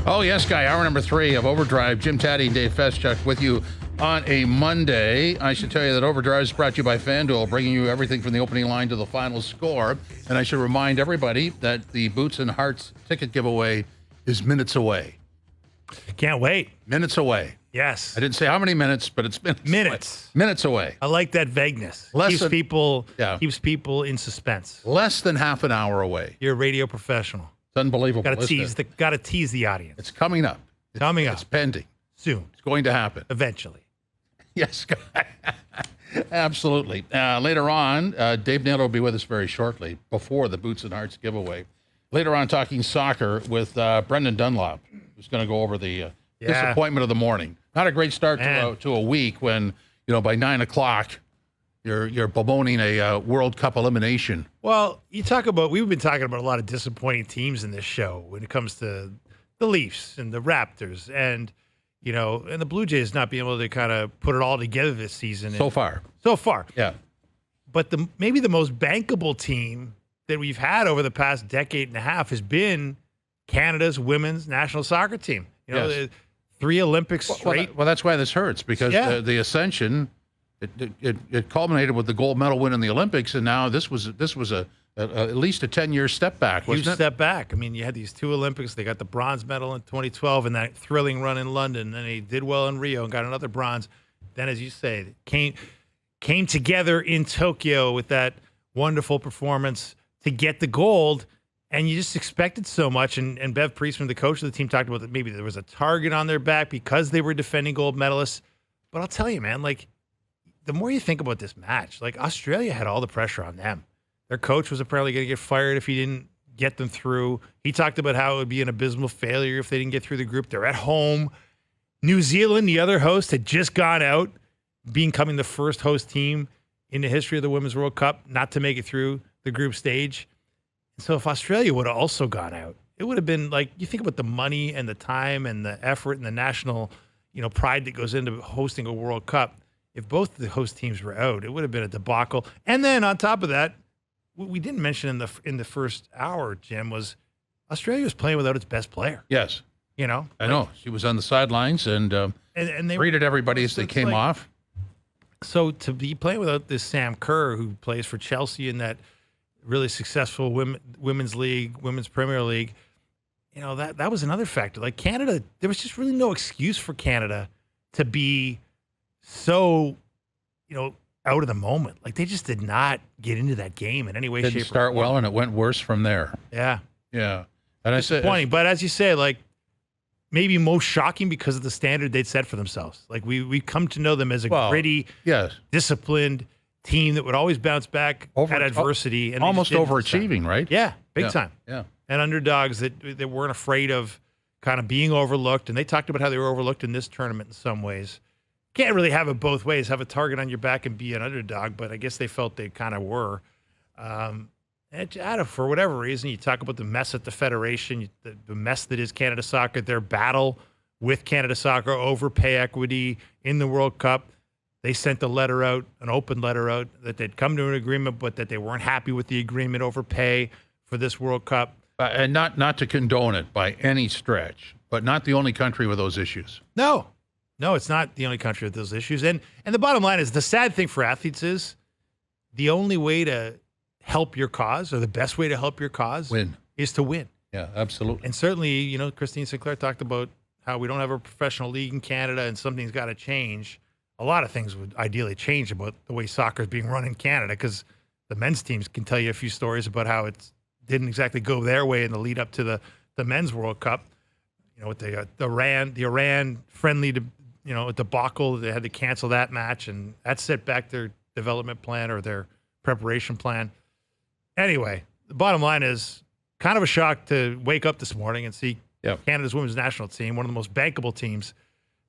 Oh, yes, Guy. Hour number 3 of Overdrive. Jim Taddy and Dave Feschuk with you on a Monday. I should tell you that Overdrive is brought to you by FanDuel, bringing you everything from the opening line to the final score. And I should remind everybody that the Boots and Hearts ticket giveaway is minutes away. Can't wait. Minutes away. Yes. I didn't say how many minutes, but it's minutes. Minutes away. I like that vagueness. Keeps people in suspense. Less than half an hour away. You're a radio professional. It's unbelievable. Got to tease the audience. It's coming up. It's pending. Soon. It's going to happen. Eventually. Yes, absolutely. Later on, Dave Naylor will be with us very shortly before the Boots and Hearts giveaway. Later on, talking soccer with Brendan Dunlop, who's going to go over the disappointment of the morning. Not a great start to a week when, by 9 o'clock, you're bemoaning a World Cup elimination. Well, we've been talking about a lot of disappointing teams in this show when it comes to the Leafs and the Raptors and the Blue Jays not being able to kind of put it all together this season. So far. Yeah. But maybe the most bankable team that we've had over the past decade and a half has been Canada's women's national soccer team. Yes. 3 Olympics straight. Well, that's why this hurts, because the ascension, it culminated with the gold medal win in the Olympics, and now this was at least a 10-year step back, wasn't it? Huge step back. I mean, you had these 2 Olympics. They got the bronze medal in 2012 and that thrilling run in London. Then they did well in Rio and got another bronze. Then, as you say, came together in Tokyo with that wonderful performance to get the gold. And you just expected so much. And Bev Priestman, the coach of the team, talked about that maybe there was a target on their back because they were defending gold medalists. But I'll tell you, man, the more you think about this match, Australia had all the pressure on them. Their coach was apparently going to get fired if he didn't get them through. He talked about how it would be an abysmal failure if they didn't get through the group. They're at home. New Zealand, the other host, had just gone out, becoming the first host team in the history of the Women's World Cup not to make it through the group stage. So if Australia would have also gone out, it would have been you think about the money and the time and the effort and the national, pride that goes into hosting a World Cup. If both the host teams were out, it would have been a debacle. And then on top of that, what we didn't mention in the first hour, Jim, was Australia was playing without its best player. Yes. I know. She was on the sidelines and they greeted everybody as they came off. So to be playing without this Sam Kerr, who plays for Chelsea in that really successful women's league, women's Premier League, that was another factor. Canada, there was just really no excuse for Canada to be so, out of the moment. They just did not get into that game in any way, shape, or form. Didn't start well, and it went worse from there. Yeah. Yeah. And disappointing. But as you say, maybe most shocking because of the standard they'd set for themselves. We come to know them as a gritty, disciplined team that would always bounce back at adversity. And almost overachieving, right? Yeah, big time. Yeah. And underdogs that weren't afraid of kind of being overlooked. And they talked about how they were overlooked in this tournament in some ways. Can't really have it both ways, have a target on your back and be an underdog, but I guess they felt they kind of were. For whatever reason, you talk about the mess at the Federation, the mess that is Canada Soccer, their battle with Canada Soccer over pay equity in the World Cup. They sent an open letter out, that they'd come to an agreement, but that they weren't happy with the agreement over pay for this World Cup. And not to condone it by any stretch, but not the only country with those issues. No, it's not the only country with those issues. And the bottom line is, the sad thing for athletes is the only way to help your cause, or the best way to help your cause, is to win. Yeah, absolutely. And certainly, Christine Sinclair talked about how we don't have a professional league in Canada and something's got to change. A lot of things would ideally change about the way soccer is being run in Canada, because the men's teams can tell you a few stories about how it didn't exactly go their way in the lead up to the men's World Cup. With the Iran friendly debacle, they had to cancel that match, and that set back their development plan or their preparation plan. Anyway, the bottom line is kind of a shock to wake up this morning and see Canada's women's national team, one of the most bankable teams,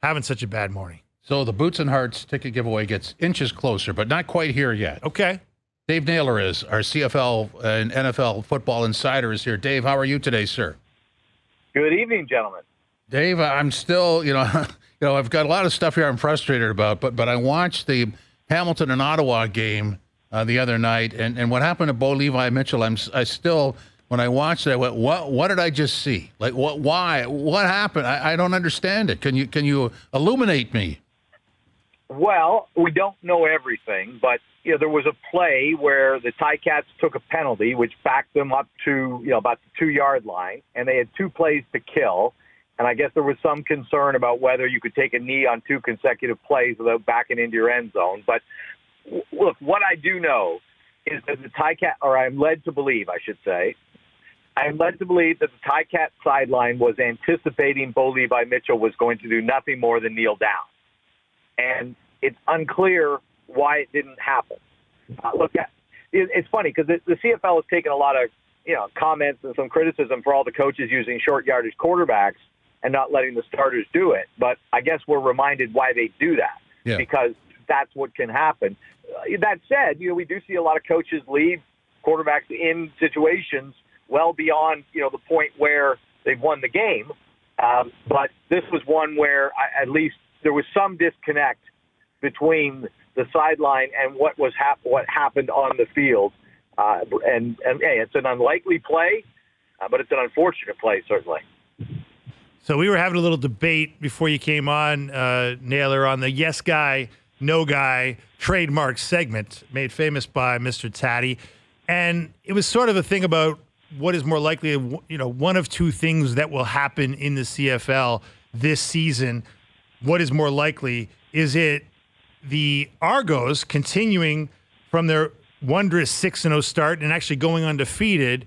having such a bad morning. So the Boots and Hearts ticket giveaway gets inches closer, but not quite here yet. Okay. Dave Naylor is our CFL and NFL football insider is here. Dave, how are you today, sir? Good evening, gentlemen. Dave, I'm still, I've got a lot of stuff here I'm frustrated about, but I watched the Hamilton and Ottawa game the other night, and what happened to Bo Levi Mitchell, I still when I watched it, I went, what did I just see? Like, why? What happened? I don't understand it. Can you illuminate me? Well, we don't know everything, but there was a play where the Ticats took a penalty, which backed them up to about the 2-yard line, and they had 2 plays to kill. And I guess there was some concern about whether you could take a knee on 2 consecutive plays without backing into your end zone. But look, what I do know is that the Ticat, or I'm led to believe, I should say, I'm led to believe that the Ticat sideline was anticipating Bo Levi Mitchell was going to do nothing more than kneel down. And it's unclear why it didn't happen. It's funny because the CFL has taken a lot of comments and some criticism for all the coaches using short yardage quarterbacks and not letting the starters do it. But I guess we're reminded why they do that, because that's what can happen. That said, we do see a lot of coaches leave quarterbacks in situations well beyond the point where they've won the game. But this was one where at least there was some disconnect between the sideline and what happened on the field. And hey, it's an unlikely play, but it's an unfortunate play, certainly. So we were having a little debate before you came on, Naylor, on the yes guy, no guy trademark segment made famous by Mr. Taddy. And it was sort of a thing about what is more likely, one of 2 things that will happen in the CFL this season. What is more likely? Is it the Argos continuing from their wondrous 6-0 start and actually going undefeated,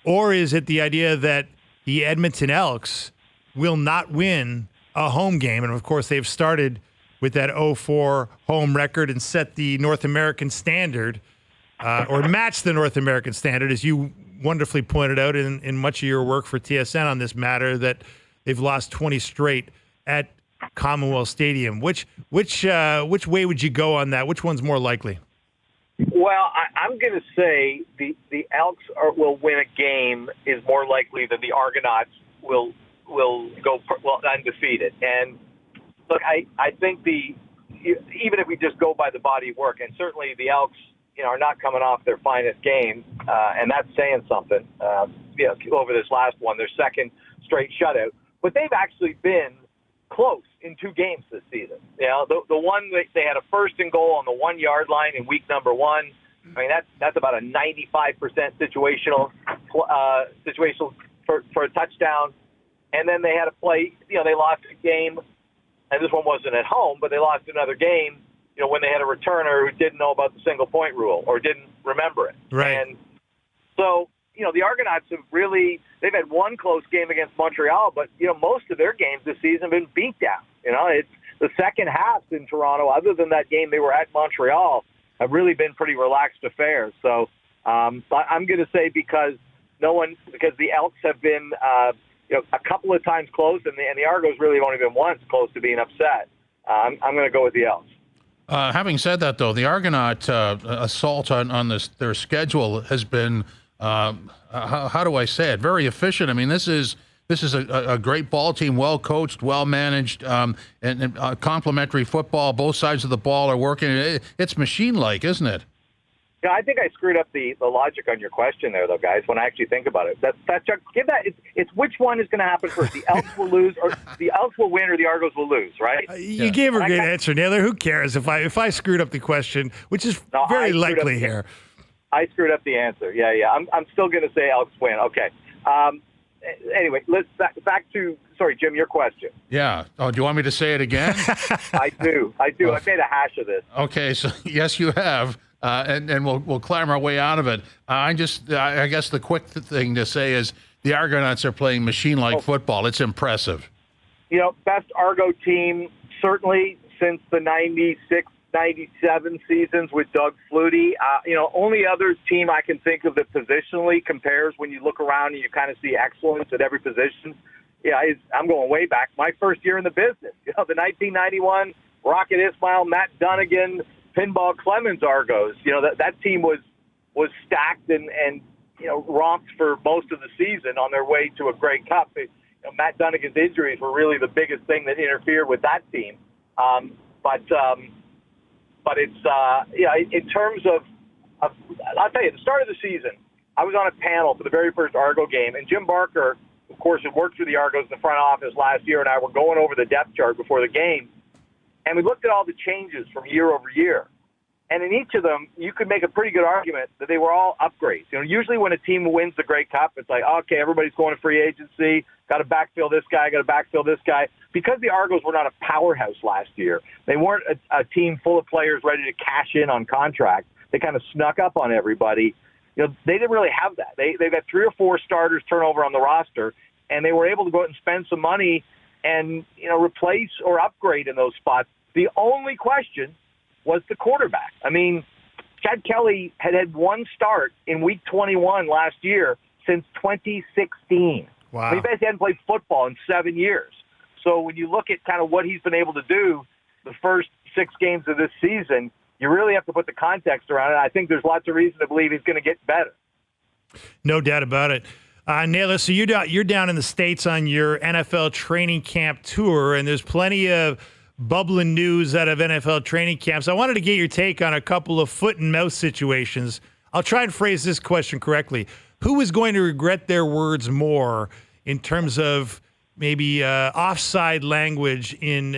or is it the idea that the Edmonton Elks will not win a home game? And, of course, they've started with that 0-4 home record and set the North American standard, or match the North American standard, as you wonderfully pointed out in much of your work for TSN on this matter, that they've lost 20 straight at Commonwealth Stadium. Which way would you go on that? Which one's more likely? Well, I'm going to say the Elks will win a game is more likely than the Argonauts will go undefeated. And look, I think even if we just go by the body of work, and certainly the Elks are not coming off their finest game, and that's saying something. Over this last one, their second straight shutout, but they've actually been close in 2 games this season. The one they had a 1st and goal on the 1-yard line in week number 1. I mean, that's about a 95% situational for a touchdown. And then they had a play. They lost a game, and this one wasn't at home, but they lost another game. When they had a returner who didn't know about the single point rule or didn't remember it. Right. And so the Argonauts they've had 1 close game against Montreal, but, most of their games this season have been beat down. It's the second halves in Toronto, other than that game they were at Montreal, have really been pretty relaxed affairs. So I'm going to say because the Elks have been, a couple of times close, and the Argos really have only been once close to being upset. I'm going to go with the Elks. Having said that, though, the Argonaut assault on their schedule has been, how do I say it, very efficient. I mean, this is a great ball team, well coached, well managed, and complementary football. Both sides of the ball are working. It's machine-like, isn't it? Yeah, I think I screwed up the logic on your question there, though, guys. When I actually think about it, give that. It's which one is going to happen first. The Elks will lose, or the Elks will win, or the Argos will lose, right? You gave a great answer, Naylor. Who cares if I screwed up the question, which is very likely here. I screwed up the answer. Yeah. I'm still going to say Elks win. Okay. Anyway, let's back to. Sorry, Jim, your question. Yeah. Oh, do you want me to say it again? I do. I made a hash of this. Okay. So yes, you have. And we'll climb our way out of it. I guess the quick thing to say is the Argonauts are playing machine-like football. It's impressive. Best Argo team certainly since the 96, 97 seasons with Doug Flutie. Only other team I can think of that positionally compares when you look around and you kind of see excellence at every position. Yeah, I'm going way back. My first year in the business. The 1991 Rocket Ismail, Matt Dunnigan, Pinball Clemens Argos. That team was stacked and romped for most of the season on their way to a Grey Cup. Matt Dunnigan's injuries were really the biggest thing that interfered with that team. But it's in terms of I'll tell you, the start of the season, I was on a panel for the very first Argo game, and Jim Barker, of course, had worked for the Argos in the front office last year, and I were going over the depth chart before the game, and we looked at all the changes from year over year. And in each of them, you could make a pretty good argument that they were all upgrades. Usually when a team wins the Grey Cup, it's like, okay, everybody's going to free agency, got to backfill this guy, got to backfill this guy. Because the Argos were not a powerhouse last year, they weren't a team full of players ready to cash in on contract. They kind of snuck up on everybody. They didn't really have that. They've got 3 or 4 starters turnover on the roster, and they were able to go out and spend some money and replace or upgrade in those spots. The only question was the quarterback. I mean, Chad Kelly had one start in Week 21 last year since 2016. Wow. He basically hadn't played football in 7 years. So when you look at kind of what he's been able to do the first 6 games of this season, you really have to put the context around it. I think there's lots of reason to believe he's going to get better. No doubt about it. Naylor, so you're down in the States on your NFL training camp tour, and there's plenty of bubbling news out of NFL training camps. I wanted to get your take on a couple of foot and mouth situations. I'll try and phrase this question correctly. Who is going to regret their words more in terms of maybe offside language in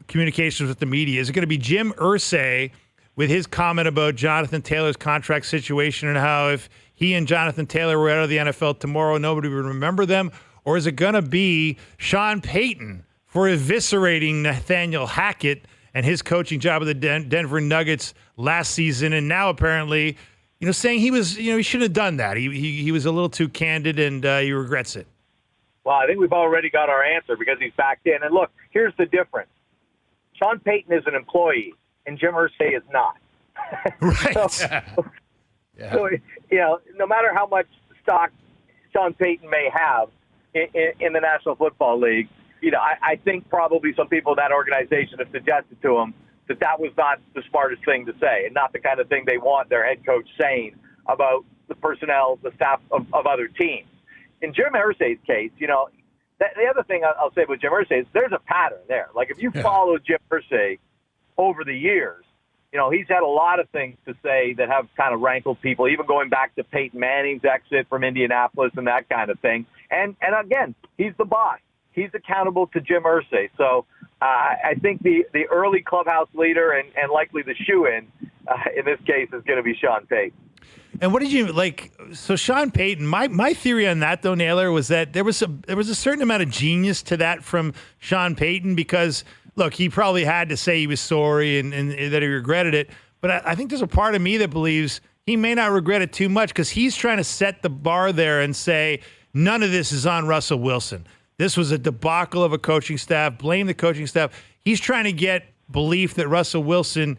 communications with the media? Is it going to be Jim Irsay with his comment about Jonathan Taylor's contract situation and how if he and Jonathan Taylor were out of the NFL tomorrow, nobody would remember them? Or is it going to be Sean Payton for eviscerating Nathaniel Hackett and his coaching job with the Denver Nuggets last season, and now apparently, saying he was, he shouldn't have done that. He was a little too candid, and he regrets it. Well, I think we've already got our answer because he's backed in. And look, here's the difference. Sean Payton is an employee, and Jim Irsay is not. Right. So, no matter how much stock Sean Payton may have in the National Football League, I think probably some people in that organization have suggested to him that was not the smartest thing to say and not the kind of thing they want their head coach saying about the personnel, the staff of other teams. In Jim Irsay's case, the other thing I'll say about Jim Irsay is there's a pattern there. Like if you follow Jim Irsay over the years, he's had a lot of things to say that have kind of rankled people, even going back to Peyton Manning's exit from Indianapolis and that kind of thing. And again, he's the boss. He's accountable to Jim Irsay. So I think the early clubhouse leader and likely the shoe-in this case is going to be Sean Payton. And what did you like? So Sean Payton, my theory on that though, Naylor, was that there was a certain amount of genius to that from Sean Payton because look, he probably had to say he was sorry and that he regretted it. But I think there's a part of me that believes he may not regret it too much because he's trying to set the bar there and say none of this is on Russell Wilson. This was a debacle of a coaching staff. Blame the coaching staff. He's trying to get belief that Russell Wilson,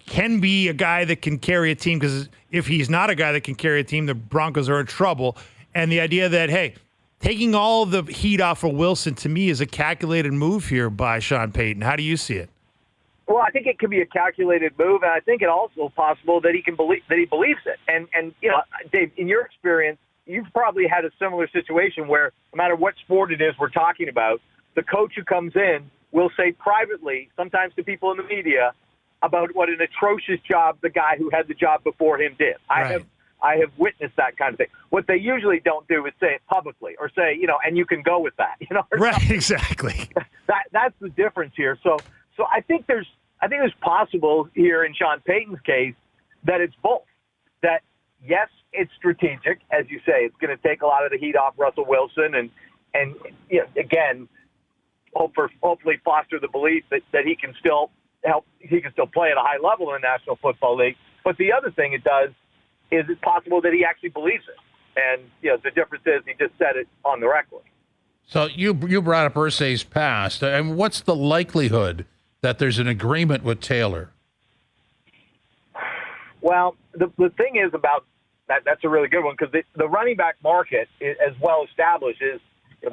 can be a guy that can carry a team because if he's not a guy that can carry a team, the Broncos are in trouble. And the idea that, hey, taking all the heat off of Wilson to me is a calculated move here by Sean Payton. How do you see it? Well, I think it could be a calculated move, and I think it also possible that he believes it. And Dave, in your experience, you've probably had a similar situation where no matter what sport it is we're talking about, the coach who comes in will say privately, sometimes to people in the media, about what an atrocious job the guy who had the job before him did. Right. I have witnessed that kind of thing. What they usually don't do is say it publicly or say, and you can go with that. Right, exactly. That's the difference here. So I think there's possible here in Sean Payton's case that it's both. That yes, it's strategic, as you say. It's going to take a lot of the heat off Russell Wilson, and again, hopefully foster the belief that he can still play at a high level in the National Football League. But the other thing it does is it's possible that he actually believes it, and the difference is he just said it on the record. So you brought up Irsay's past, and what's the likelihood that there's an agreement with Taylor? Well, the thing is about that. That's a really good one because the running back market, as well established, is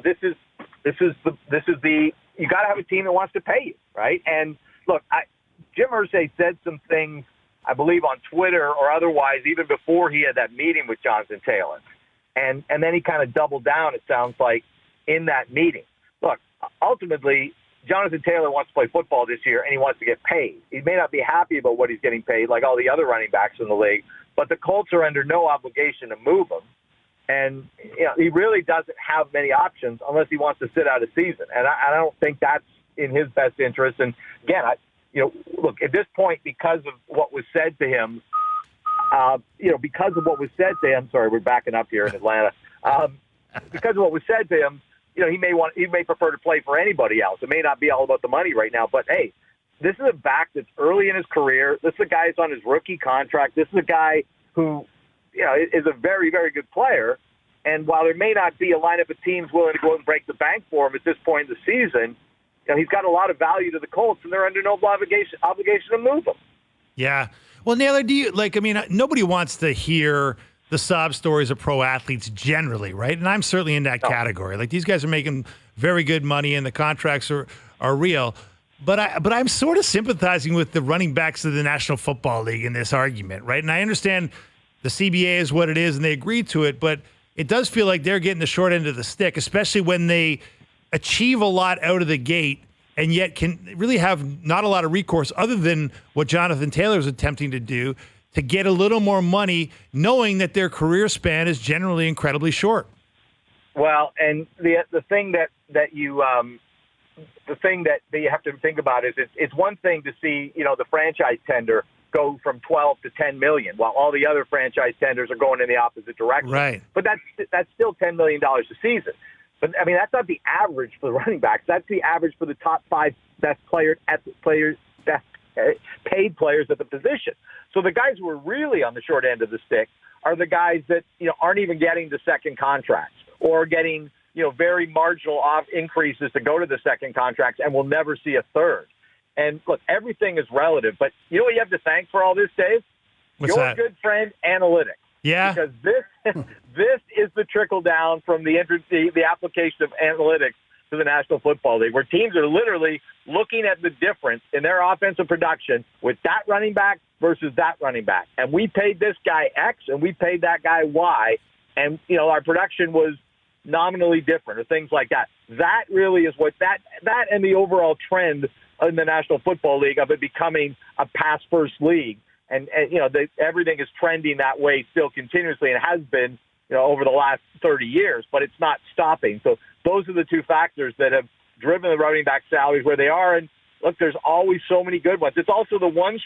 this is the you got to have a team that wants to pay you, right? And look, Jim Irsay said some things, I believe, on Twitter or otherwise, even before he had that meeting with Jonathan Taylor, and then he kind of doubled down. It sounds like in that meeting. Look, ultimately, Jonathan Taylor wants to play football this year, and he wants to get paid. He may not be happy about what he's getting paid, like all the other running backs in the league, but the Colts are under no obligation to move him. And he really doesn't have many options unless he wants to sit out a season. And I don't think that's in his best interest. And again, look, at this point, because of what was said to him, sorry, we're backing up here in Atlanta. Because of what was said to him, he may prefer to play for anybody else. It may not be all about the money right now, but hey, this is a back that's early in his career. This is a guy who's on his rookie contract. This is a guy who, is a very, very good player. And while there may not be a lineup of teams willing to go out and break the bank for him at this point in the season, he's got a lot of value to the Colts, and they're under no obligation to move him. Yeah. Well, Naylor, nobody wants to hear the sob stories of pro athletes generally, right? And I'm certainly in that category. Like, these guys are making very good money, and the contracts are real. But I'm sort of sympathizing with the running backs of the National Football League in this argument, right? And I understand the CBA is what it is, and they agreed to it, but it does feel like they're getting the short end of the stick, especially when they achieve a lot out of the gate and yet can really have not a lot of recourse other than what Jonathan Taylor is attempting to do to get a little more money, knowing that their career span is generally incredibly short. Well, and the thing that you have to think about is it's one thing to see the franchise tender go from 12 to 10 million, while all the other franchise tenders are going in the opposite direction. Right. But that's still $10 million a season. But that's not the average for the running backs. That's the average for the top 5 best paid players at the position. So the guys who are really on the short end of the stick are the guys that aren't even getting the second contracts or getting very marginal off increases to go to the second contracts and will never see a third. And look, everything is relative, but you know what you have to thank for all this, Dave? What's Your that? Good friend, analytics. Yeah. Because this is the trickle down from the application of analytics to the National Football League, where teams are literally looking at the difference in their offensive production with that running back versus that running back. And we paid this guy X and we paid that guy Y, and our production was nominally different or things like that. That really is what that and the overall trend in the National Football League of it becoming a pass-first league. And everything is trending that way still continuously, and has been over the last 30 years, but it's not stopping. So those are the two factors that have driven the running back salaries where they are. And look, there's always so many good ones. It's also the one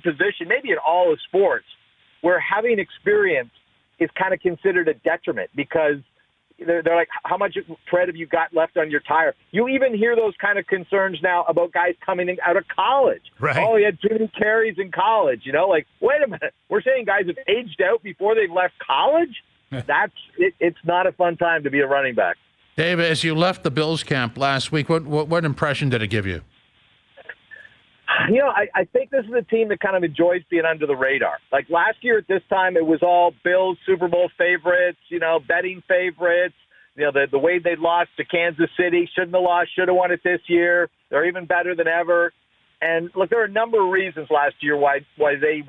position, maybe in all of sports, where having experience is kind of considered a detriment because they're like, how much tread have you got left on your tire? You even hear those kind of concerns now about guys coming out of college. Right. Oh, he had too many carries in college. Like, wait a minute. We're saying guys have aged out before they've left college? It's not a fun time to be a running back. Dave, as you left the Bills camp last week, what impression did it give you? I think this is a team that kind of enjoys being under the radar. Like last year at this time, it was all Bills Super Bowl favorites, betting favorites. The way they lost to Kansas City, shouldn't have lost, should have won it this year. They're even better than ever. And look, there are a number of reasons last year why they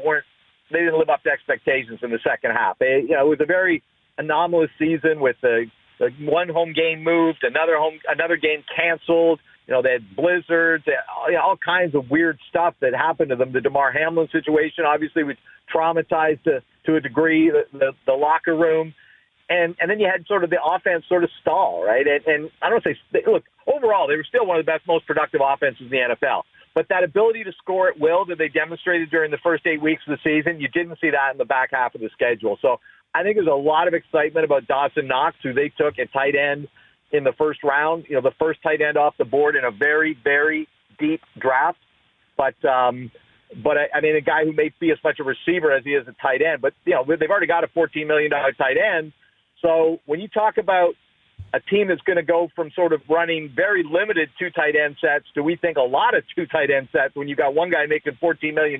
didn't live up to expectations in the second half. It was a very anomalous season with the one home game moved, another game canceled. They had blizzards, all kinds of weird stuff that happened to them. The Damar Hamlin situation obviously was traumatized to a degree, the locker room. And then you had sort of the offense sort of stall, right? And I don't say, look, overall, they were still one of the best, most productive offenses in the NFL. But that ability to score at will that they demonstrated during the first 8 weeks of the season, you didn't see that in the back half of the schedule. So I think there's a lot of excitement about Dawson Knox, who they took at tight end in the first round, the first tight end off the board in a very, very deep draft. But a guy who may be as much a receiver as he is a tight end. But, they've already got a $14 million tight end. So when you talk about a team that's going to go from sort of running very limited 2 tight end sets to, we think, a lot of 2 tight end sets when you've got one guy making $14 million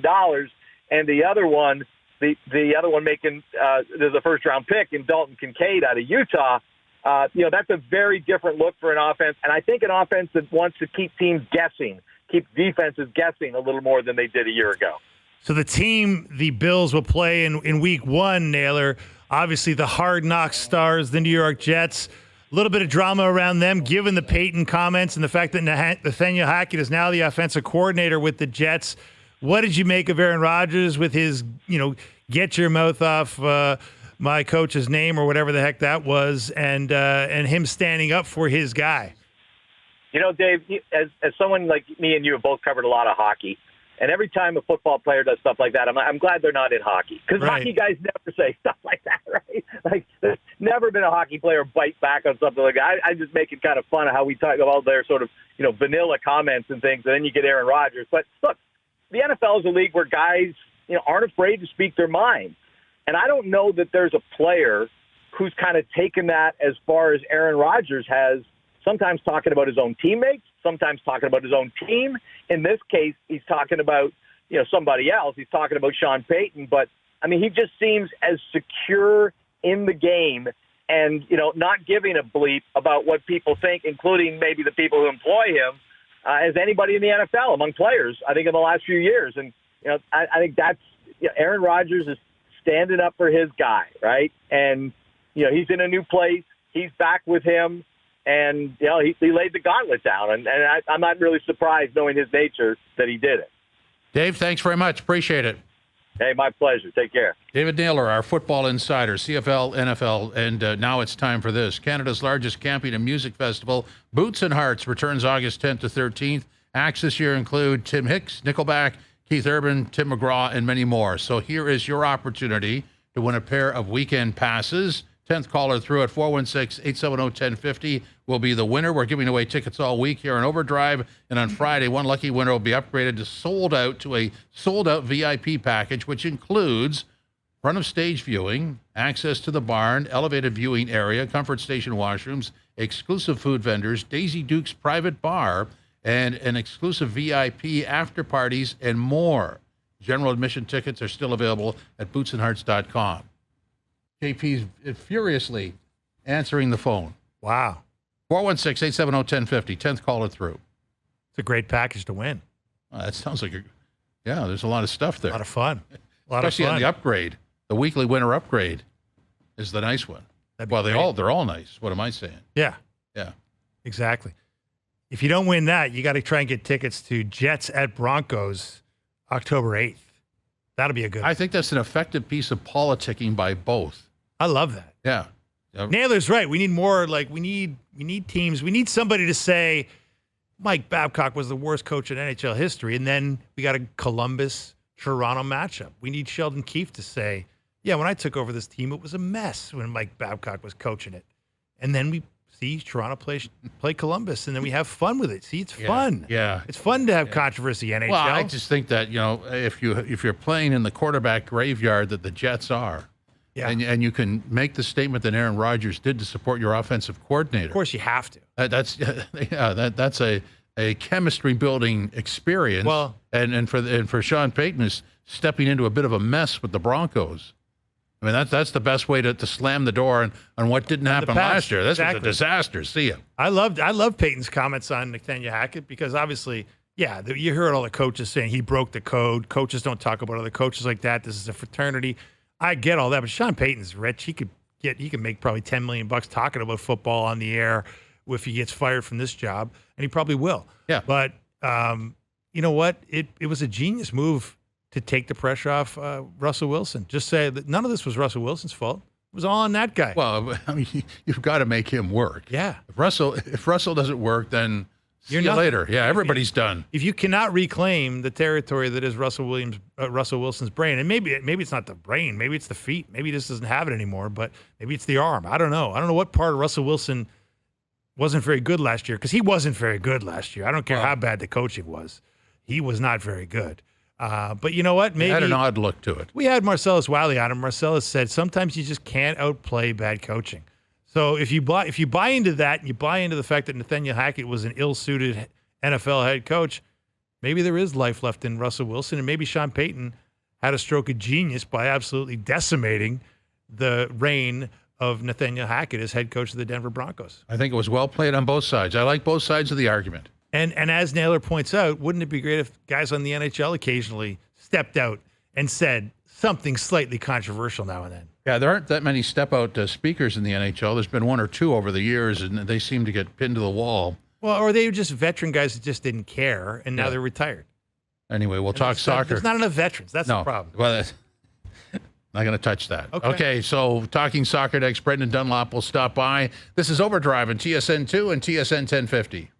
and the other one making the first-round pick in Dalton Kincaid out of Utah, that's a very different look for an offense. And I think an offense that wants to keep teams guessing, keep defenses guessing a little more than they did a year ago. So the team the Bills will play in week 1, Naylor, obviously the Hard Knocks stars, the New York Jets. A little bit of drama around them, given the Peyton comments and the fact that Nathaniel Hackett is now the offensive coordinator with the Jets. What did you make of Aaron Rodgers with his, get your mouth off my coach's name or whatever the heck that was, and him standing up for his guy? Dave, as someone like me and you have both covered a lot of hockey, and every time a football player does stuff like that, I'm glad they're not in hockey, because hockey guys never say stuff like that, right? Like, there's never been a hockey player bite back on something like that. I just make it kind of fun of how we talk about their sort of, vanilla comments and things, and then you get Aaron Rodgers. But look, the NFL is a league where guys, aren't afraid to speak their mind. And I don't know that there's a player who's kind of taken that as far as Aaron Rodgers has, sometimes talking about his own teammates, sometimes talking about his own team. In this case, he's talking about, somebody else. He's talking about Sean Payton. But, he just seems as secure in the game and, not giving a bleep about what people think, including maybe the people who employ him, as anybody in the NFL among players, I think, in the last few years. And, I think that's Aaron Rodgers is standing up for his guy, right? And, he's in a new place. He's back with him. And, he laid the gauntlet down. And I'm not really surprised, knowing his nature, that he did it. Dave, thanks very much. Appreciate it. Hey, my pleasure. Take care. David Naylor, our football insider, CFL, NFL, and now it's time for this. Canada's largest camping and music festival, Boots and Hearts, returns August 10th to 13th. Acts this year include Tim Hicks, Nickelback, Keith Urban, Tim McGraw, and many more. So here is your opportunity to win a pair of weekend passes. 10th caller through at 416-870-1050 will be the winner. We're giving away tickets all week here in Overdrive. And on Friday, one lucky winner will be upgraded to a sold-out VIP package, which includes front of stage viewing, access to the barn, elevated viewing area, comfort station washrooms, exclusive food vendors, Daisy Duke's private bar, and an exclusive VIP after parties and more. General admission tickets are still available at bootsandhearts.com. JP's furiously answering the phone. Wow. 416-870-1050, 10th caller through. It's a great package to win. That sounds like there's a lot of stuff there. A lot of fun. Especially on the upgrade. The weekly winner upgrade is the nice one. Well, they're all nice. What am I saying? Yeah. Yeah. Exactly. If you don't win that, you got to try and get tickets to Jets at Broncos October 8th. That'll be a good one. I think that's an effective piece of politicking by both. I love that. Yeah. Naylor's right. We need more, we need teams. We need somebody to say Mike Babcock was the worst coach in NHL history. And then we got a Columbus-Toronto matchup. We need Sheldon Keefe to say, yeah, when I took over this team, it was a mess when Mike Babcock was coaching it. And then we see Toronto play Columbus, and then we have fun with it. See, it's fun. Yeah. It's fun to have controversy, NHL. Well, I just think that, if you're playing in the quarterback graveyard that the Jets are, and you can make the statement that Aaron Rodgers did to support your offensive coordinator. Of course you have to. That's a chemistry building experience. Well, and for Sean Payton is stepping into a bit of a mess with the Broncos. I mean, that's the best way to slam the door on what didn't happen last year. This was a disaster. See ya. I love Peyton's comments on Nathaniel Hackett, because obviously, you heard all the coaches saying he broke the code. Coaches don't talk about other coaches like that. This is a fraternity. I get all that, but Sean Payton's rich. He could make probably $10 million talking about football on the air if he gets fired from this job, and he probably will. Yeah. But you know what? It was a genius move to take the pressure off Russell Wilson. Just say that none of this was Russell Wilson's fault. It was all on that guy. Well, I mean, you've got to make him work. Yeah. If Russell doesn't work, then see you later. Yeah, everybody's done. If you cannot reclaim the territory that is Russell Wilson's brain, and maybe it's not the brain, maybe it's the feet, maybe he just doesn't have it anymore, but maybe it's the arm. I don't know. I don't know what part of Russell Wilson wasn't very good last year, because he wasn't very good last year. I don't care how bad the coaching was. He was not very good. But you know what? Maybe it had an odd look to it. We had Marcellus Wiley on, and Marcellus said sometimes you just can't outplay bad coaching. So if you buy into that, and you buy into the fact that Nathaniel Hackett was an ill-suited NFL head coach, maybe there is life left in Russell Wilson, and maybe Sean Payton had a stroke of genius by absolutely decimating the reign of Nathaniel Hackett as head coach of the Denver Broncos. I think it was well played on both sides. I like both sides of the argument. And as Naylor points out, wouldn't it be great if guys on the NHL occasionally stepped out and said something slightly controversial now and then? Yeah, there aren't that many step-out speakers in the NHL. There's been one or two over the years, and they seem to get pinned to the wall. Well, or they were just veteran guys that just didn't care, and now they're retired. Anyway, we'll talk soccer. There's not enough veterans. That's the problem. Well, not going to touch that. Okay, so talking soccer next. Brendan Dunlop will stop by. This is Overdrive on TSN 2 and TSN 1050.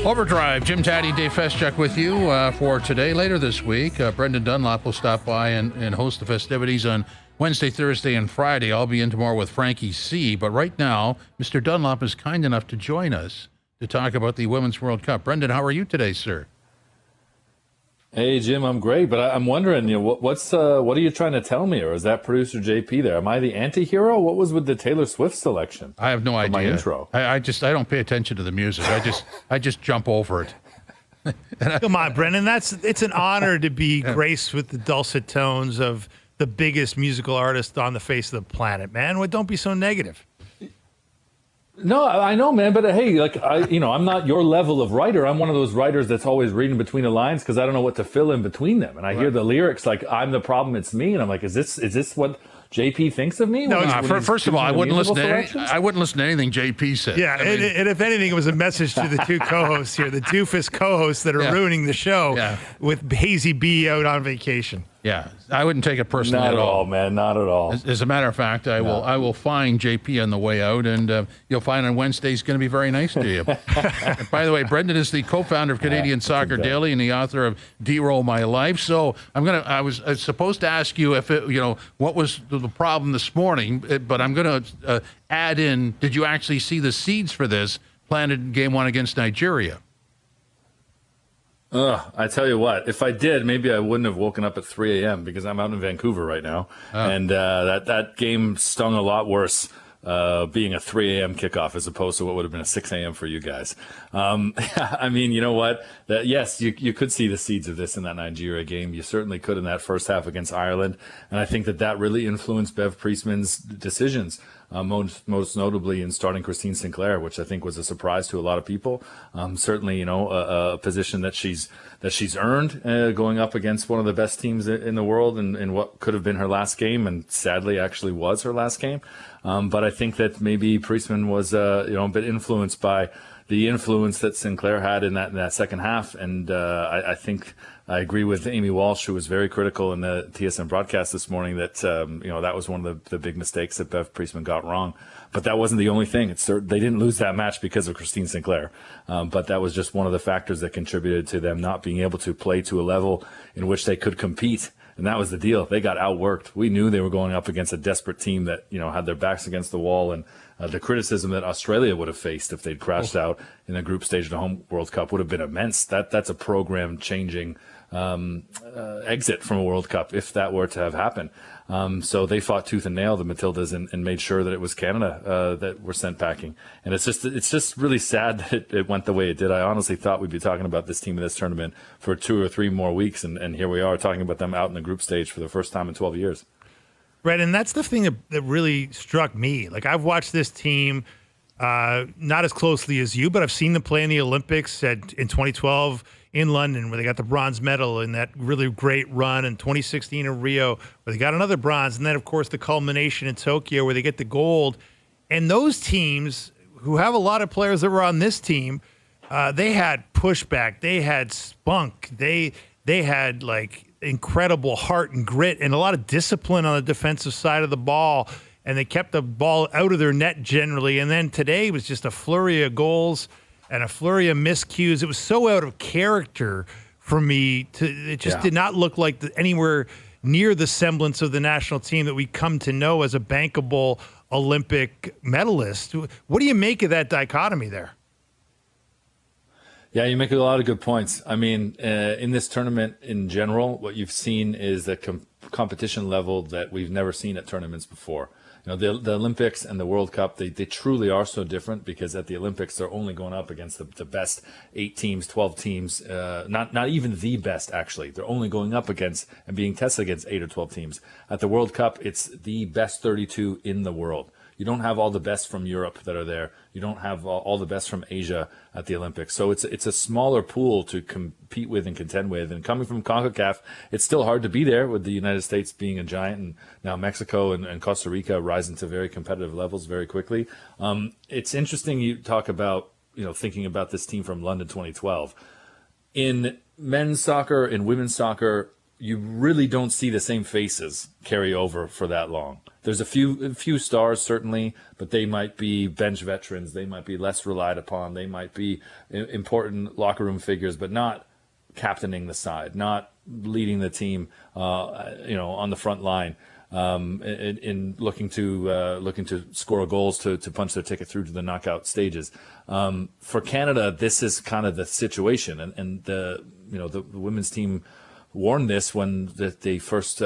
Overdrive, Jim Taddy, Dave Feschuk with you for today. Later this week, Brendan Dunlop will stop by and host the festivities on Wednesday, Thursday, and Friday. I'll be in tomorrow with Frankie C. But right now, Mr. Dunlop is kind enough to join us to talk about the Women's World Cup. Brendan, how are you today, sir? Hey, Jim, I'm great, but I'm wondering, what are you trying to tell me, or is that producer JP there? Am I the anti-hero? What was with the Taylor Swift selection? I have no idea. My intro. I don't pay attention to the music. I just jump over it. Come on, Brendan. It's an honor to be graced with the dulcet tones of the biggest musical artist on the face of the planet, man. Well, don't be so negative. No, I know, man, but hey, I'm not your level of writer. I'm one of those writers that's always reading between the lines because I don't know what to fill in between them. And I hear the lyrics like, "I'm the problem, it's me," and I'm like, "Is this what JP thinks of me?" No, first of all, I wouldn't listen to anything JP said. Yeah, and if anything, it was a message to the two co-hosts here, the doofus co-hosts that are ruining the show with Hazy B out on vacation. Yeah, I wouldn't take it personally Not at all, man. Not at all. As a matter of fact, I will find JP on the way out, and you'll find on Wednesday he's going to be very nice to you. By the way, Brendan is the co-founder of Canadian Soccer Daily and the author of D-Roll My Life. So I was supposed to ask you what was the problem this morning, but I'm going to add in: did you actually see the seeds for this planted in Game 1 against Nigeria? I tell you what, if I did, maybe I wouldn't have woken up at 3 a.m. because I'm out in Vancouver right now. And that game stung a lot worse being a 3 a.m. kickoff as opposed to what would have been a 6 a.m. for you guys. I mean, you know what? Yes, you could see the seeds of this in that Nigeria game. You certainly could in that first half against Ireland. And I think that really influenced Bev Priestman's decisions. Most notably in starting Christine Sinclair, which I think was a surprise to a lot of people. Certainly, a position that she's earned going up against one of the best teams in the world in what could have been her last game, and sadly actually was her last game. But I think that maybe Priestman was a bit influenced by the influence that Sinclair had in that second half, and I think I agree with Amy Walsh, who was very critical in the TSN broadcast this morning, that that was one of the big mistakes that Bev Priestman got wrong. But that wasn't the only thing. They didn't lose that match because of Christine Sinclair, but that was just one of the factors that contributed to them not being able to play to a level in which they could compete. And that was the deal. They got outworked. We knew they were going up against a desperate team that had their backs against the wall, and the criticism that Australia would have faced if they'd crashed out in the group stage of the home World Cup would have been immense. That's a program changing exit from a World Cup if that were to have happened. So they fought tooth and nail, the Matildas, and made sure that it was Canada that were sent packing. And it's just really sad that it went the way it did. I honestly thought we'd be talking about this team in this tournament for 2 or 3 more weeks, and here we are talking about them out in the group stage for the first time in 12 years. Right, and that's the thing that really struck me. Like, I've watched this team not as closely as you, but I've seen them play in the Olympics in 2012 in London, where they got the bronze medal in that really great run, in 2016 in Rio, where they got another bronze, and then, of course, the culmination in Tokyo, where they get the gold. And those teams, who have a lot of players that were on this team, they had pushback, they had spunk, they had, incredible heart and grit and a lot of discipline on the defensive side of the ball, and they kept the ball out of their net generally. And then today was just a flurry of goals and a flurry of miscues. It was so out of character for me. It just did not look like anywhere near the semblance of the national team that we come to know as a bankable Olympic medalist. What do you make of that dichotomy there? Yeah, you make a lot of good points. I mean, in this tournament in general, what you've seen is a competition level that we've never seen at tournaments before. The Olympics and the World Cup, they truly are so different, because at the Olympics, they're only going up against the best 8 teams, 12 teams, not even the best, actually. They're only going up against and being tested against 8 or 12 teams. At the World Cup, it's the best 32 in the world. You don't have all the best from Europe that are there. You don't have all the best from Asia at the Olympics. So it's a smaller pool to compete with and contend with. And coming from CONCACAF, it's still hard to be there, with the United States being a giant, and now Mexico and Costa Rica rising to very competitive levels very quickly. It's interesting you talk about, thinking about this team from London 2012. In men's soccer and women's soccer, you really don't see the same faces carry over for that long. There's a few stars certainly, but they might be bench veterans. They might be less relied upon. They might be important locker room figures, but not captaining the side, not leading the team, on the front line, in looking to score goals to punch their ticket through to the knockout stages. For Canada, this is kind of the situation, and the women's team warned this when they first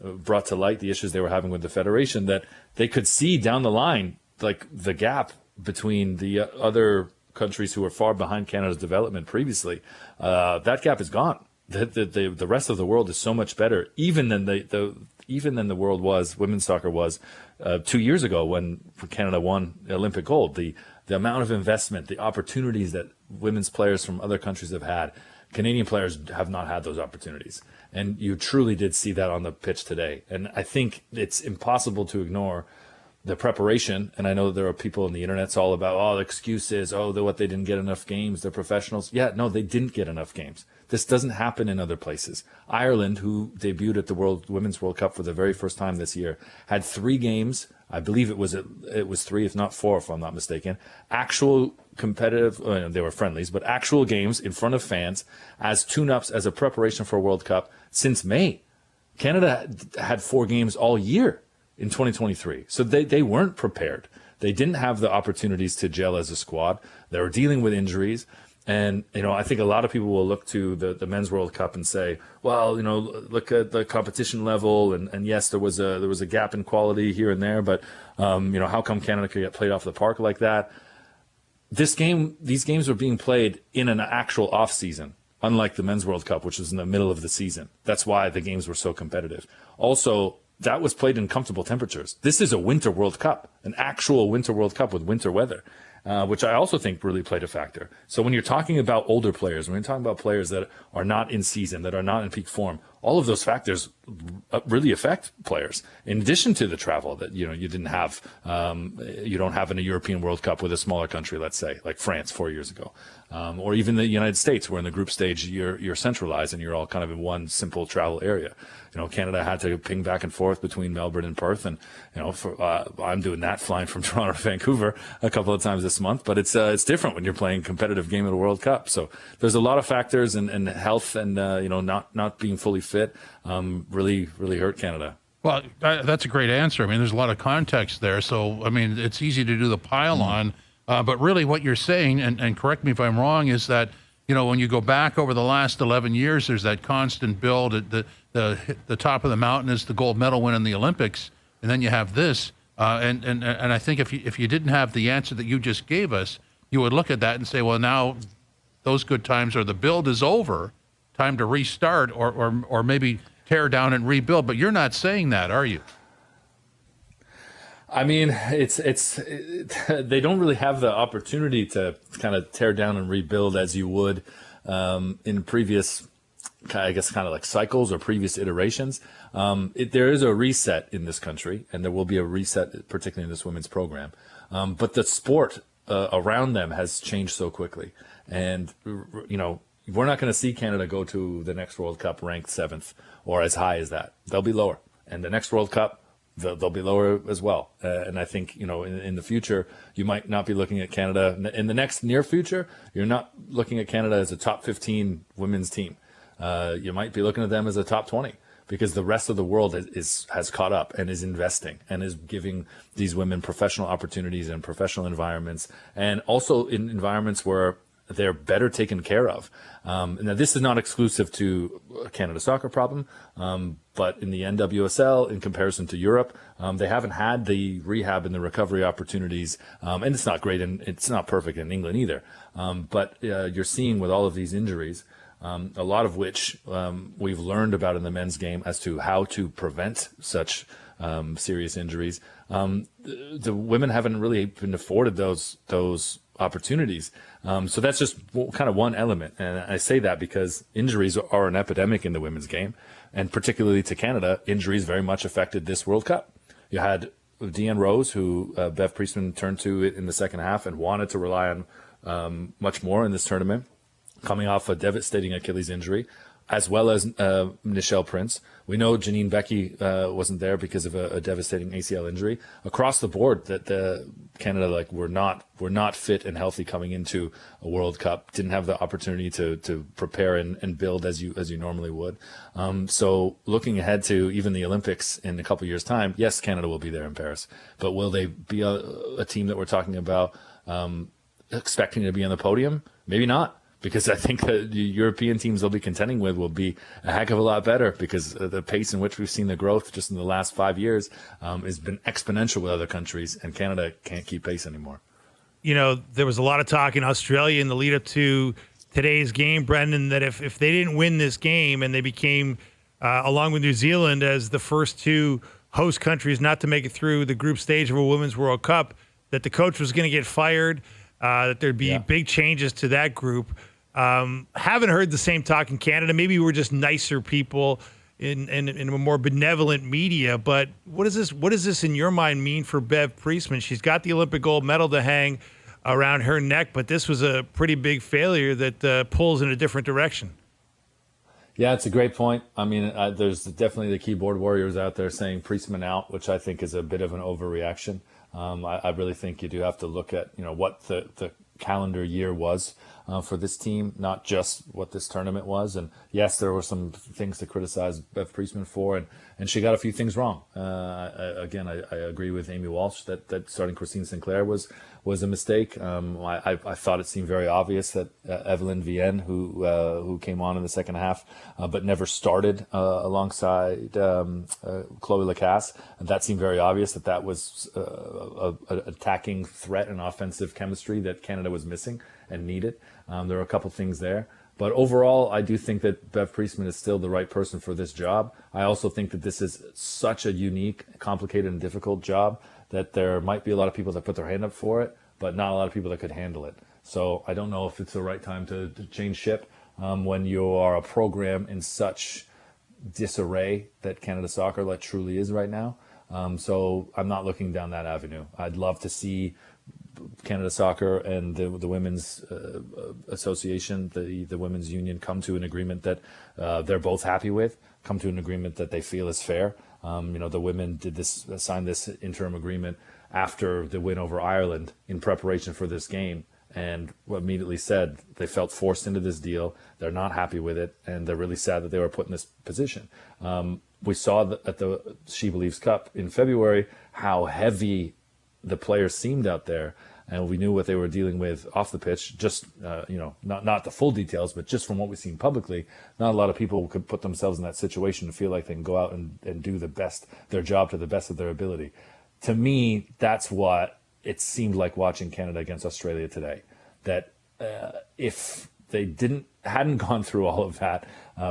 brought to light the issues they were having with the federation, that they could see down the line, like, the gap between the other countries who were far behind Canada's development previously. That gap is gone. The rest of the world is so much better, even than the world was, women's soccer was 2 years ago when Canada won Olympic gold. The amount of investment, the opportunities that women's players from other countries have had, Canadian players have not had those opportunities. And you truly did see that on the pitch today. And I think it's impossible to ignore the preparation. And I know there are people on the internet's all about, the excuses, they didn't get enough games, they're professionals. Yeah, no, they didn't get enough games. This doesn't happen in other places. Ireland, who debuted at the Women's World Cup for the very first time this year, had 3 games. I believe it was 3, if not 4, if I'm not mistaken. Actual competitive, they were friendlies, but actual games in front of fans as tune-ups, as a preparation for a World Cup since May. Canada had 4 games all year in 2023. So they weren't prepared. They didn't have the opportunities to gel as a squad. They were dealing with injuries. And, I think a lot of people will look to the Men's World Cup and say, well, look at the competition level. And yes, there was a gap in quality here and there. But, how come Canada could get played off the park like that? These games were being played in an actual off season, unlike the Men's World Cup, which was in the middle of the season. That's why the games were so competitive. Also, that was played in comfortable temperatures. This is a winter World Cup, an actual winter World Cup with winter weather. Which I also think really played a factor. So when you're talking about older players, when you're talking about players that are not in season, that are not in peak form, all of those factors really affect players. In addition to the travel that you didn't have, you don't have in a European World Cup with a smaller country, let's say like France 4 years ago, or even the United States, where in the group stage you're centralized and you're all kind of in one simple travel area. Canada had to ping back and forth between Melbourne and Perth, and I'm doing that, flying from Toronto to Vancouver a couple of times this month. But it's different when you're playing a competitive game at a World Cup. So there's a lot of factors, and health and not being fully fit really hurt Canada. Well, that's a great answer. I mean, there's a lot of context there. So, I mean, it's easy to do the pile on. But really what you're saying, and correct me if I'm wrong, is that, when you go back over the last 11 years, there's that constant build. The top of the mountain is the gold medal win in the Olympics. And then you have this. And I think if you didn't have the answer that you just gave us, you would look at that and say, well, now those good times, or the build is over, time to restart, or maybe tear down and rebuild. But you're not saying that, are you? I mean, they don't really have the opportunity to kind of tear down and rebuild as you would in previous, I guess, kind of like cycles or previous iterations. There is a reset in this country, and there will be a reset, particularly in this women's program. But the sport around them has changed so quickly. And, we're not going to see Canada go to the next World Cup ranked 7th or as high as that. They'll be lower. And the next World Cup, they'll be lower as well. And I think, in the future, you might not be looking at Canada. In the next near future, you're not looking at Canada as a top 15 women's team. You might be looking at them as a top 20, because the rest of the world has caught up and is investing and is giving these women professional opportunities and professional environments, and also in environments where they're better taken care of. Now, this is not exclusive to Canada soccer problem, but in the NWSL, in comparison to Europe, they haven't had the rehab and the recovery opportunities, and it's not great, and it's not perfect in England either. But you're seeing with all of these injuries, a lot of which we've learned about in the men's game as to how to prevent such serious injuries. The women haven't really been afforded those opportunities. So that's just kind of one element. And I say that because injuries are an epidemic in the women's game, and particularly to Canada, injuries very much affected this World Cup. You had Deanne Rose, who Bev Priestman turned to in the second half and wanted to rely on much more in this tournament. coming off a devastating Achilles injury, as well as Nichelle Prince. We know Janine Becky wasn't there because of a devastating ACL injury. Across the board, that the Canada were not fit and healthy coming into a World Cup. Didn't have the opportunity to prepare and build as you normally would. So looking ahead to even the Olympics in a couple of years' time, yes, Canada will be there in Paris, but will they be a team that we're talking about expecting to be on the podium? Maybe not. Because I think that the European teams they'll be contending with will be a heck of a lot better, because the pace in which we've seen the growth just in the last 5 years has been exponential with other countries, and Canada can't keep pace anymore. There was a lot of talk in Australia in the lead up to today's game, Brendan, that if they didn't win this game and they became, along with New Zealand, as the first two host countries not to make it through the group stage of a Women's World Cup, that the coach was going to get fired, that there'd be big changes to that group. Haven't heard the same talk in Canada. Maybe we're just nicer people in a more benevolent media. But what does this in your mind mean for Bev Priestman? She's got the Olympic gold medal to hang around her neck, but this was a pretty big failure that pulls in a different direction. Yeah, it's a great point. I mean, there's definitely the keyboard warriors out there saying Priestman out, which I think is a bit of an overreaction. I really think you do have to look at what the calendar year was for this team, not just what this tournament was. And yes, there were some things to criticize Bev Priestman for, and she got a few things wrong. I agree with Amy Walsh that starting Christine Sinclair was a mistake. I thought it seemed very obvious that Evelyn Vienne, who came on in the second half, but never started alongside Chloe Lacasse, and that seemed very obvious that was an attacking threat and offensive chemistry that Canada was missing and needed. There are a couple things there. But overall, I do think that Bev Priestman is still the right person for this job. I also think that this is such a unique, complicated, and difficult job that there might be a lot of people that put their hand up for it, but not a lot of people that could handle it. So I don't know if it's the right time to change ship when you are a program in such disarray that Canada Soccer truly is right now. So I'm not looking down that avenue. I'd love to see Canada Soccer and the Women's Association, the Women's Union, come to an agreement that they're both happy with, come to an agreement that they feel is fair. The women signed this interim agreement after the win over Ireland in preparation for this game, and immediately said they felt forced into this deal. They're not happy with it, and they're really sad that they were put in this position. We saw at the She Believes Cup in February how heavy the players seemed out there, and we knew what they were dealing with off the pitch. Just not the full details, but just from what we've seen publicly, not a lot of people could put themselves in that situation and feel like they can go out and do their job to the best of their ability. To me, that's what it seemed like watching Canada against Australia today. That if they hadn't gone through all of that,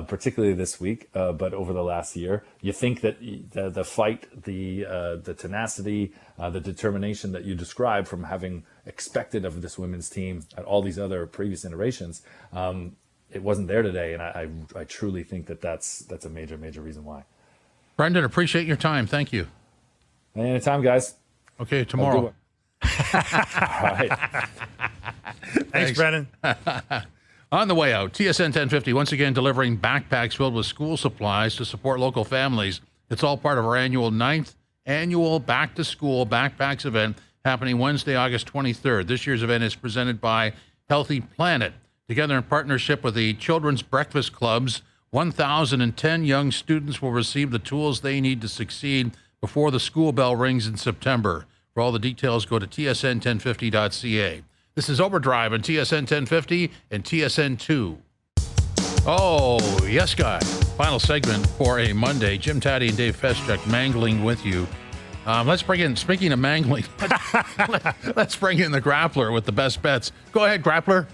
particularly this week, but over the last year, you think that the fight, the tenacity, the determination that you described from having expected of this women's team at all these other previous iterations, it wasn't there today, and I truly think that's a major reason why. Brendan, appreciate your time. Thank you. Anytime, guys. Okay, tomorrow. All right. Thanks, Brendan. On the way out, TSN 1050 once again delivering backpacks filled with school supplies to support local families. It's all part of our annual 9th annual Back to School Backpacks event happening Wednesday, August 23rd. This year's event is presented by Healthy Planet. Together in partnership with the Children's Breakfast Clubs, 1,010 young students will receive the tools they need to succeed before the school bell rings in September. For all the details, go to tsn1050.ca. This is Overdrive on TSN 1050 and TSN 2. Oh, yes, guy. Final segment for a Monday. Jim Taddy and Dave Feschuk mangling with you. Let's bring in, speaking of mangling, let's bring in the Grappler with the best bets. Go ahead, Grappler.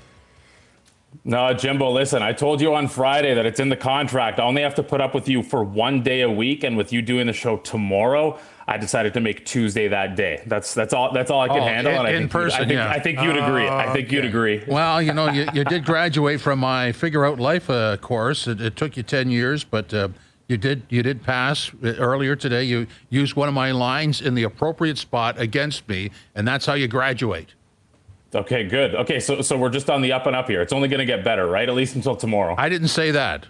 No, Jimbo, listen, I told you on Friday that it's in the contract. I only have to put up with you for 1 day a week, and with you doing the show tomorrow, I decided to make Tuesday that day. That's all I can handle. In person, I think you'd agree. I think you'd agree. Well, you did graduate from my Figure Out Life course. It took you 10 years, but you did pass earlier today. You used one of my lines in the appropriate spot against me, and that's how you graduate. Okay, good. Okay, so we're just on the up and up here. It's only going to get better, right? At least until tomorrow. I didn't say that.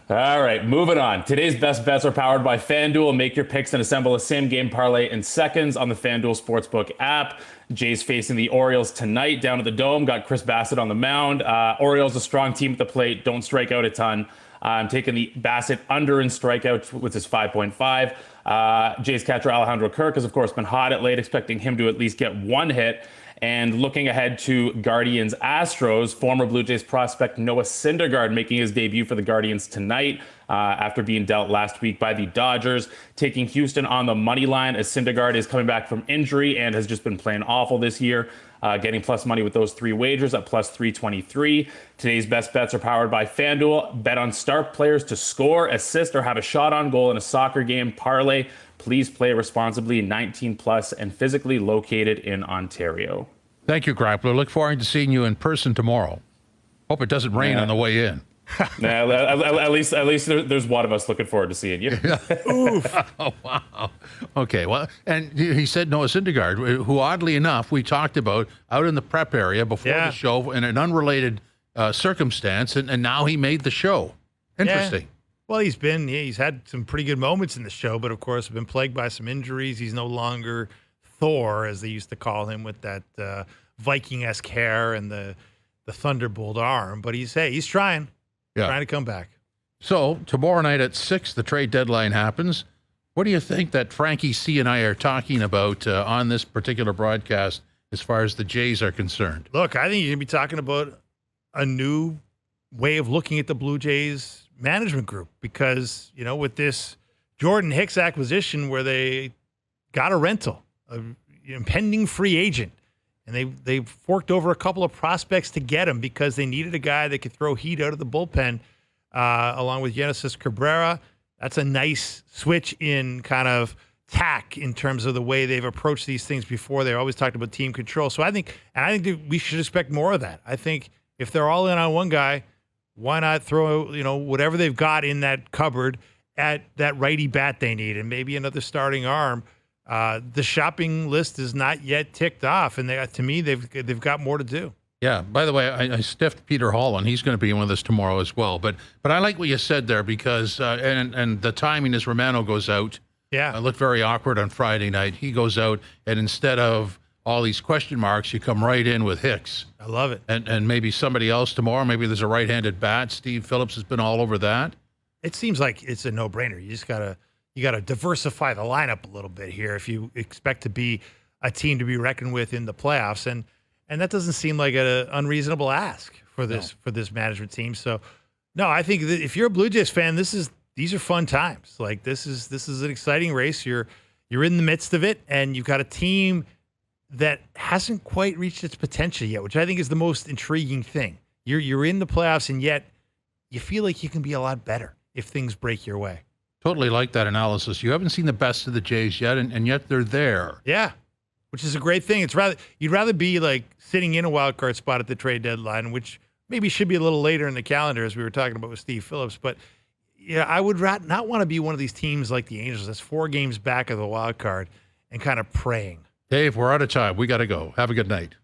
All right, moving on. Today's best bets are powered by FanDuel. Make your picks and assemble a same-game parlay in seconds on the FanDuel Sportsbook app. Jays facing the Orioles tonight down at the Dome. Got Chris Bassett on the mound. Orioles a strong team at the plate. Don't strike out a ton. I'm taking the Bassett under in strikeouts, which is 5.5. Jays catcher Alejandro Kirk has, of course, been hot at late, expecting him to at least get one hit. And looking ahead to Guardians Astros, former Blue Jays prospect Noah Syndergaard making his debut for the Guardians tonight after being dealt last week by the Dodgers. Taking Houston on the money line as Syndergaard is coming back from injury and has just been playing awful this year. Getting plus money with those three wagers at plus 323. Today's best bets are powered by FanDuel. Bet on star players to score, assist, or have a shot on goal in a soccer game parlay. Please play responsibly, 19 plus, and physically located in Ontario. Thank you, Grappler. Look forward to seeing you in person tomorrow. Hope it doesn't rain on the way in. At least there's one of us looking forward to seeing you. Oof. Oh, wow. Okay, well, and he said Noah Syndergaard, who oddly enough we talked about out in the prep area before the show in an unrelated circumstance, and now he made the show. Interesting. Yeah. Well, he's had some pretty good moments in the show, but of course been plagued by some injuries. He's no longer Thor, as they used to call him, with that Viking-esque hair and the thunderbolt arm. But he's trying to come back. So tomorrow night at 6, the trade deadline happens. What do you think that Frankie C and I are talking about on this particular broadcast as far as the Jays are concerned? Look, I think you're going to be talking about a new way of looking at the Blue Jays management group because, with this Jordan Hicks acquisition where they got a rental, an impending free agent, and they forked over a couple of prospects to get him because they needed a guy that could throw heat out of the bullpen along with Genesis Cabrera. That's a nice switch in kind of tack in terms of the way they've approached these things before. They always talked about team control. So I think that we should expect more of that. I think if they're all in on one guy, why not throw, whatever they've got in that cupboard at that righty bat they need and maybe another starting arm. The shopping list is not yet ticked off, and to me, they've got more to do. Yeah. By the way, I stiffed Peter Hall, and he's going to be with us tomorrow as well. But I like what you said there because and the timing as Romano goes out. Yeah. It looked very awkward on Friday night. He goes out, and instead of all these question marks, you come right in with Hicks. I love it. And maybe somebody else tomorrow. Maybe there's a right-handed bat. Steve Phillips has been all over that. It seems like it's a no-brainer. You just gotta diversify the lineup a little bit here if you expect to be a team to be reckoned with in the playoffs, and that doesn't seem like an unreasonable ask for this management team. So, no, I think that if you're a Blue Jays fan, these are fun times. Like this is an exciting race. You're in the midst of it, and you've got a team that hasn't quite reached its potential yet, which I think is the most intriguing thing. You're in the playoffs, and yet you feel like you can be a lot better if things break your way. Totally like that analysis. You haven't seen the best of the Jays yet, and yet they're there. Yeah, which is a great thing. You'd rather be like sitting in a wild card spot at the trade deadline, which maybe should be a little later in the calendar, as we were talking about with Steve Phillips. But yeah, I would not want to be one of these teams like the Angels that's 4 games back of the wild card and kind of praying. Dave, we're out of time. We got to go. Have a good night.